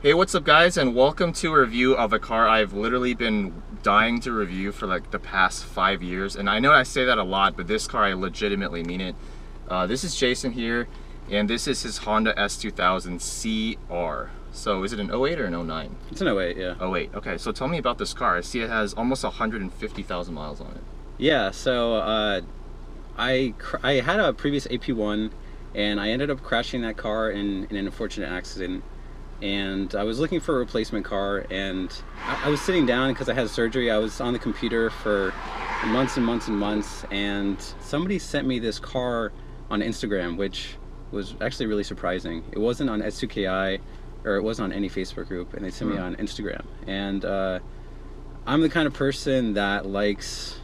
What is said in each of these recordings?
Hey, what's up guys, and welcome to a review of a car I've literally been dying to review for like the past 5 years. And I know I say that a lot, but this car I legitimately mean it. This is Jason here, and this is his Honda S2000 CR. So is it an 08 or an 09? It's an 08, yeah. 08, okay. So tell me about this car. I see it has almost 150,000 miles on it. Yeah, so I had a previous AP1, and I ended up crashing that car in an unfortunate accident. And I was looking for a replacement car, and I was sitting down because I had surgery. I was on the computer for months and months and months, and somebody sent me this car on Instagram, which was actually really surprising. It wasn't on S2KI, or it wasn't on any Facebook group, and they sent me on Instagram. And I'm the kind of person that likes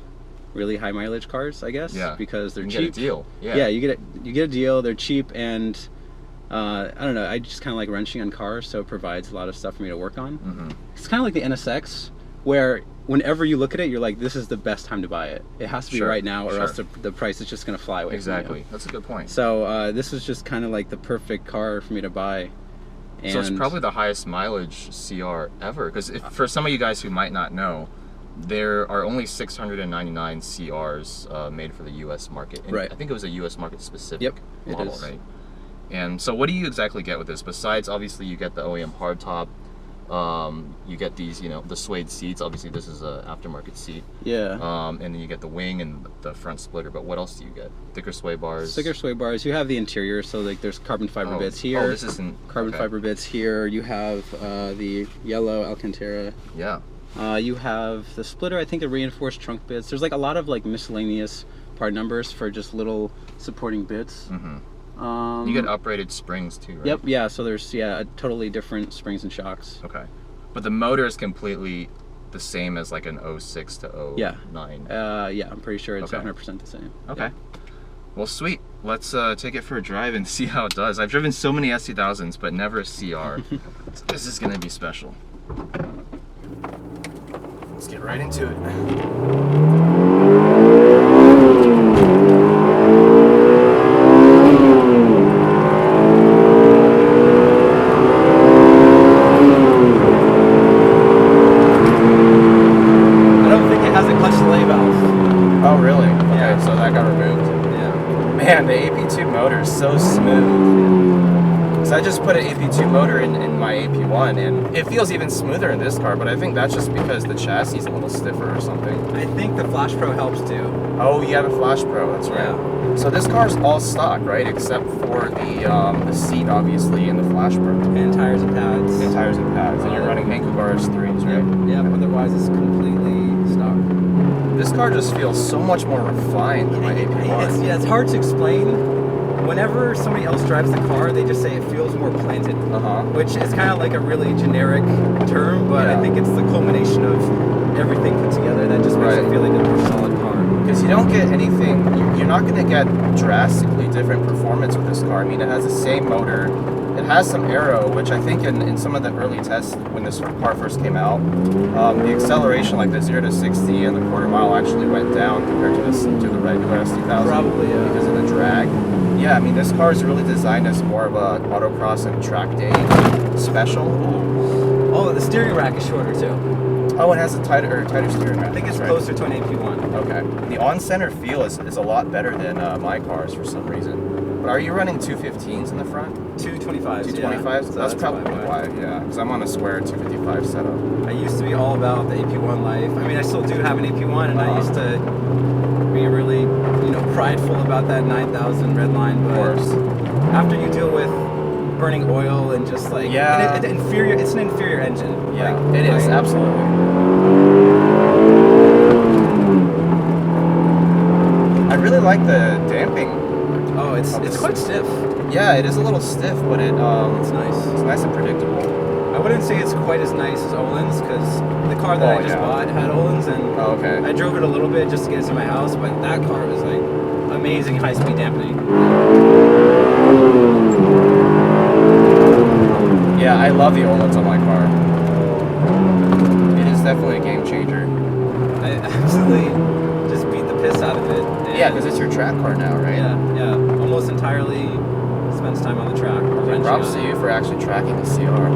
really high mileage cars, I guess, because they're cheap. You get a deal. Yeah, you get a deal. They're cheap, and I don't know, I just kind of like wrenching on cars, so it provides a lot of stuff for me to work on. It's kind of like the NSX, where whenever you look at it, you're like, this is the best time to buy it. It has to be right now, or else the price is just going to fly away from you. That's a good point. So this was just kind of like the perfect car for me to buy. And so it's probably the highest mileage CR ever, because for some of you guys who might not know, there are only 699 CRs made for the U.S. market. And I think it was a U.S. market specific model, right? And so what do you exactly get with this? Besides, obviously, you get the OEM hardtop, you get these, the suede seats. Obviously, this is an aftermarket seat. Yeah. And then you get the wing and the front splitter. But what else do you get? Thicker sway bars. Thicker sway bars. You have the interior, so like there's carbon fiber bits here. Oh, this isn't carbon fiber bits here. You have the yellow Alcantara. Yeah. You have the splitter. I think the reinforced trunk bits. There's like a lot of like miscellaneous part numbers for just little supporting bits. You get uprated springs too, right? Yep, yeah, so there's a totally different springs and shocks. Okay. But the motor is completely the same as like an 06 to 09. Yeah, I'm pretty sure it's 100% the same. Okay. Yeah. Well, sweet. Let's take it for a drive and see how it does. I've driven so many S2000s, but never a CR. So this is going to be special. Let's get right into it. Man, the AP2 motor is so smooth. So I just put an AP2 motor in my AP1, and it feels even smoother in this car, but I think that's just because the chassis is a little stiffer or something. I think the Flash Pro helps too. Oh, you have a Flash Pro, that's right. Yeah. So this car's all stock, right? Except for the seat, obviously, and the Flash Pro. And tires and pads. And tires and pads. And you're running ankle bars 3s, right? Yeah, otherwise it's completely stock. This car just feels so much more refined than my AP1. It's hard to explain. Whenever somebody else drives the car, they just say it feels more planted, which is kind of like a really generic term, but I think it's the culmination of everything put together that just makes it feel like a more solid car. Because you don't get anything, you're not going to get drastically different performance with this car. I mean, it has the same motor. It has some aero, which I think in some of the early tests when this car first came out, the acceleration, like the 0 to 60 and the quarter mile, actually went down compared to the regular S2000. Probably, yeah. Because of the drag. Yeah, I mean, this car is really designed as more of a autocross and track day special. Oh, the steering rack is shorter too. Oh, it has a tighter steering rack. I think it's closer to an AP1. Okay. The on-center feel is a lot better than my cars for some reason. But are you running 215s in the front? 225s. 225s? So that's probably why, yeah. Because I'm on a square 255 setup. I used to be all about the AP1 life. I mean, I still do have an AP1, and I used to be really, prideful about that 9000 Redline. But of course. After you deal with burning oil and just like it's an inferior engine. Yeah, it is absolutely. I really like the damping. Oh, it's quite stiff. Yeah, it is a little stiff, but it's nice. It's nice and predictable. I wouldn't say it's quite as nice as Olin's, because the car that I just bought had Olin's, and I drove it a little bit just to get it to my house, but that car was like amazing high-speed dampening. Yeah, I love the Olin's on my car. It is definitely a game changer. I absolutely just beat the piss out of it. Yeah, because it's your track car now, right? Yeah, almost entirely spends time on the track. Props to you for actually tracking the CR.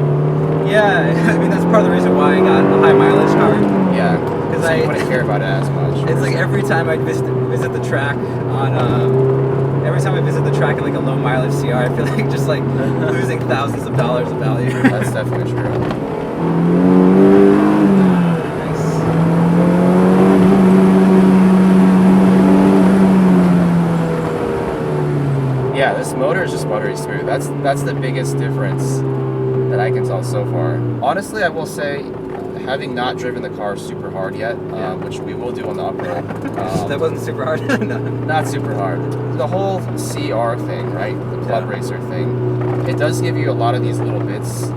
Yeah, I mean that's part of the reason why I got a high mileage car. Yeah, because I wouldn't care about it as much. It's like every time I visit the track on every time I visit the track in like a low mileage CR, I feel like just like losing thousands of dollars of value. That's definitely true. Yeah, this motor is just buttery smooth. That's the biggest difference that I can tell so far. Honestly, I will say, having not driven the car super hard yet, which we will do on the uphill. That wasn't super hard? No. Not super hard. The whole CR thing, right? The Club Racer thing. It does give you a lot of these little bits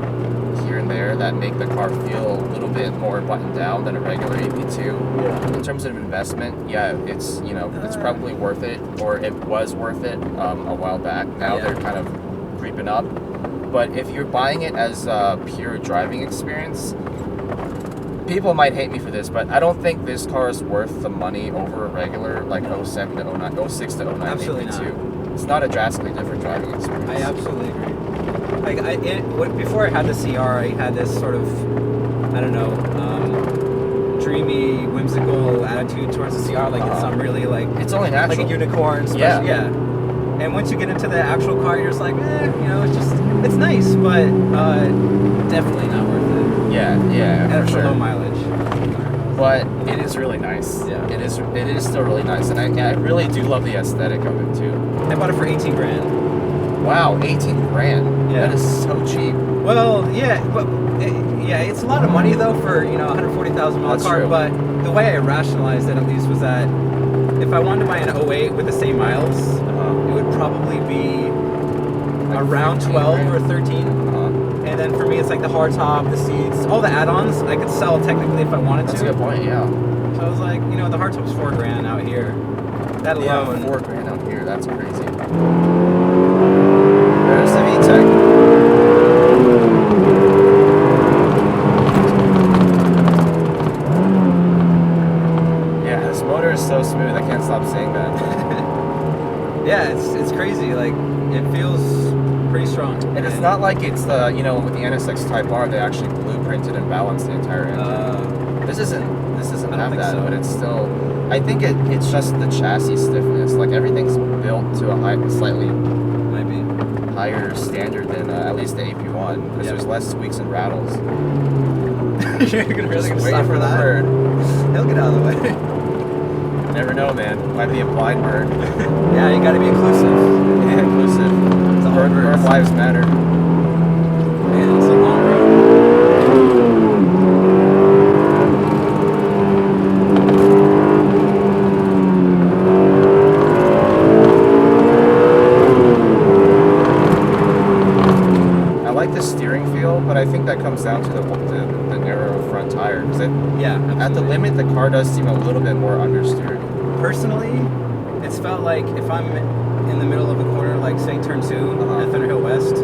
here and there that make the car feel a little bit more buttoned down than a regular AP2. Yeah. In terms of investment, it's it's probably worth it, or it was worth it a while back. Now they're kind of creeping up. But if you're buying it as a pure driving experience, people might hate me for this, but I don't think this car is worth the money over a regular like 07 to 09, 06 to 09 Absolutely AP2. not. It's not a drastically different driving experience. I absolutely agree. Like before I had the CR, I had this sort of, I don't know, dreamy, whimsical attitude towards the CR. Like it's some really like it's only natural, like a unicorn. Yeah. And once you get into the actual car, you're just like, it's nice, but definitely not worth it. Yeah, for sure. Low mileage. But it is really nice. Yeah. It is still really nice, and I really do love the aesthetic of it too. I bought it for 18 grand. Wow, 18 grand. Yeah. That is so cheap. Well, it's a lot of money though for, 140,000 mile car, true. but the way I rationalized it at least was that if I wanted to buy an 08 with the same miles, it would probably be like around 12 grand? Or 13. And then for me, it's like the hardtop, the seats, all the add-ons I could sell technically if I wanted to. That's a good point, yeah. So I was like, the hardtop's $4 grand out here. That alone. Yeah, $4 grand out here. That's crazy. There's the VTEC. Yeah, this motor is so smooth. I can't stop saying that. Yeah, it's crazy. Like it feels pretty strong. And it's not like it's the with the NSX Type R they actually blueprinted and balanced the entire engine. This doesn't have that, but it's still. I think it's just the chassis stiffness. Like everything's built to a slightly higher standard than at least the AP1 because there's less squeaks and rattles. You're really gonna stop for that? Bird. He'll get out of the way. Never know, man. Might be a blind bird. Yeah, you gotta be inclusive. Yeah, inclusive. It's a hard Bird lives matter. Man, it's a long road. I like the steering feel, but I think that comes down to the narrow front tire. Because at the limit, the car does seem a little bit more understeered. Personally, it's felt like if I'm in the middle of a corner, like say turn 2 at Thunder Hill West,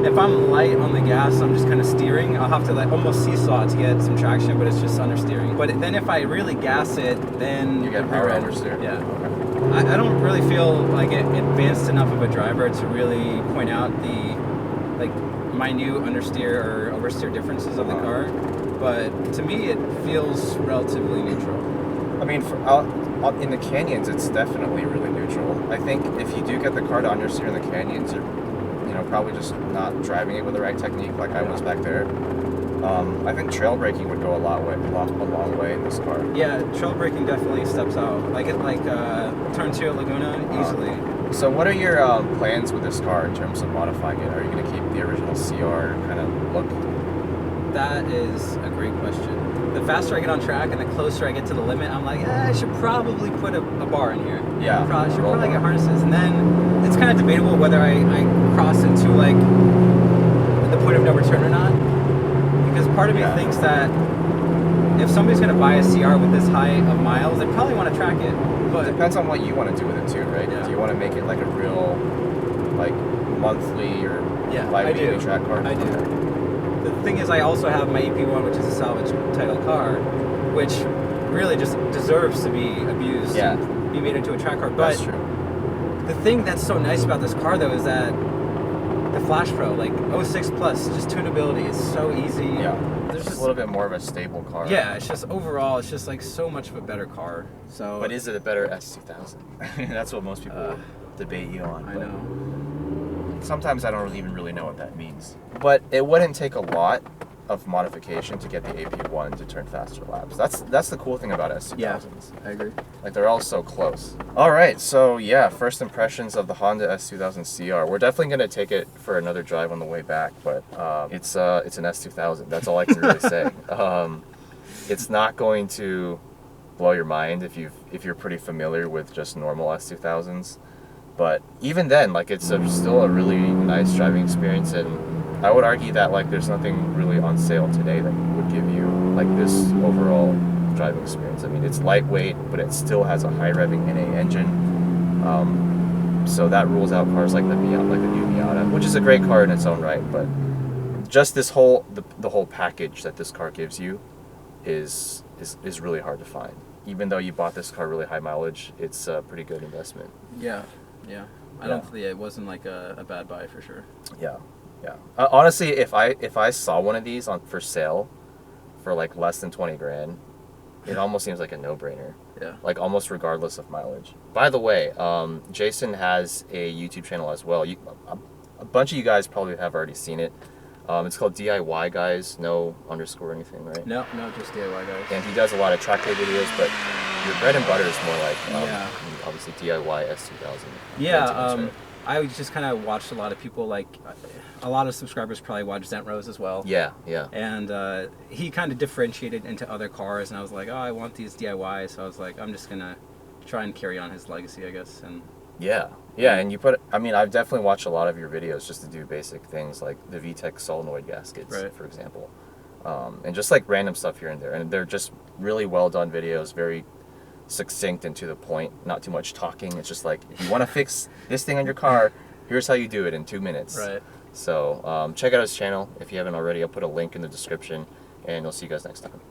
if I'm light on the gas, I'm just kind of steering. I'll have to like almost seesaw to get some traction, but it's just understeering. But then if I really gas it, then you get power oversteer. Yeah. Okay. I don't really feel like it advanced enough of a driver to really point out the minute understeer or oversteer differences of the car. But to me, it feels relatively neutral. I mean, in the canyons, it's definitely really neutral. I think if you do get the car to understeer in the canyons, you're probably just not driving it with the right technique like I was back there. I think trail braking would go a long way in this car. Yeah, trail braking definitely steps out. Like turn 2 at Laguna, easily. So what are your plans with this car in terms of modifying it? Are you going to keep the original CR kind of look? That is a great question. The faster I get on track and the closer I get to the limit, I'm like, I should probably put a bar in here. Yeah. I should probably get harnesses. And then it's kind of debatable whether I cross into like the point of no return or not. Because part of me thinks that if somebody's going to buy a CR with this high of miles, they probably want to track it. But it depends on what you want to do with it too, right? Yeah. Do you want to make it like a real, like monthly or bi-weekly track car? I do. The thing is, I also have my EP1, which is a salvage title car, which really just deserves to be abused, be made into a track car. But that's true. The thing that's so nice about this car, though, is that the Flash Pro, like 06 Plus, just tunability is so easy. Yeah, there's just a little bit more of a stable car. Yeah, it's just overall, it's just like so much of a better car. So, but is it a better S2000? That's what most people debate you on. I know. Sometimes I don't even really know what that means. But it wouldn't take a lot of modification to get the AP1 to turn faster laps. That's the cool thing about S2000s. Yeah, I agree. Like, they're all so close. All right, so yeah, first impressions of the Honda S2000 CR. We're definitely gonna take it for another drive on the way back, but it's an S2000. That's all I can really say. It's not going to blow your mind if you're pretty familiar with just normal S2000s. But even then, like, it's still a really nice driving experience, and I would argue that, like, there's nothing really on sale today that would give you like this overall driving experience. I mean, it's lightweight, but it still has a high revving NA engine. So that rules out cars like the new Miata, which is a great car in its own right. But just the whole package that this car gives you is really hard to find. Even though you bought this car really high mileage, it's a pretty good investment. Yeah. I don't think it wasn't like a bad buy for sure. Yeah. Honestly, if I saw one of these for sale for like less than 20 grand, it almost seems like a no-brainer. Yeah. Like, almost regardless of mileage. By the way, Jason has a YouTube channel as well. A bunch of you guys probably have already seen it. It's called DIY Guys, no underscore or anything, right? No, just DIY Guys. And he does a lot of track day videos, but your bread and butter is more like obviously DIY S2000. Yeah, I just kind of watched a lot of people, like a lot of subscribers probably watch Zentrose as well. Yeah. And he kind of differentiated into other cars, and I was like, oh, I want these DIY, so I was like, I'm just gonna try and carry on his legacy, I guess. And yeah, and I've definitely watched a lot of your videos just to do basic things like the VTEC solenoid gaskets, for example, and just like random stuff here and there, and they're just really well done videos, very succinct and to the point, not too much talking. It's just like, if you want to fix this thing on your car, here's how you do it in 2 minutes. Right. So check out his channel if you haven't already. I'll put a link in the description, and we'll see you guys next time.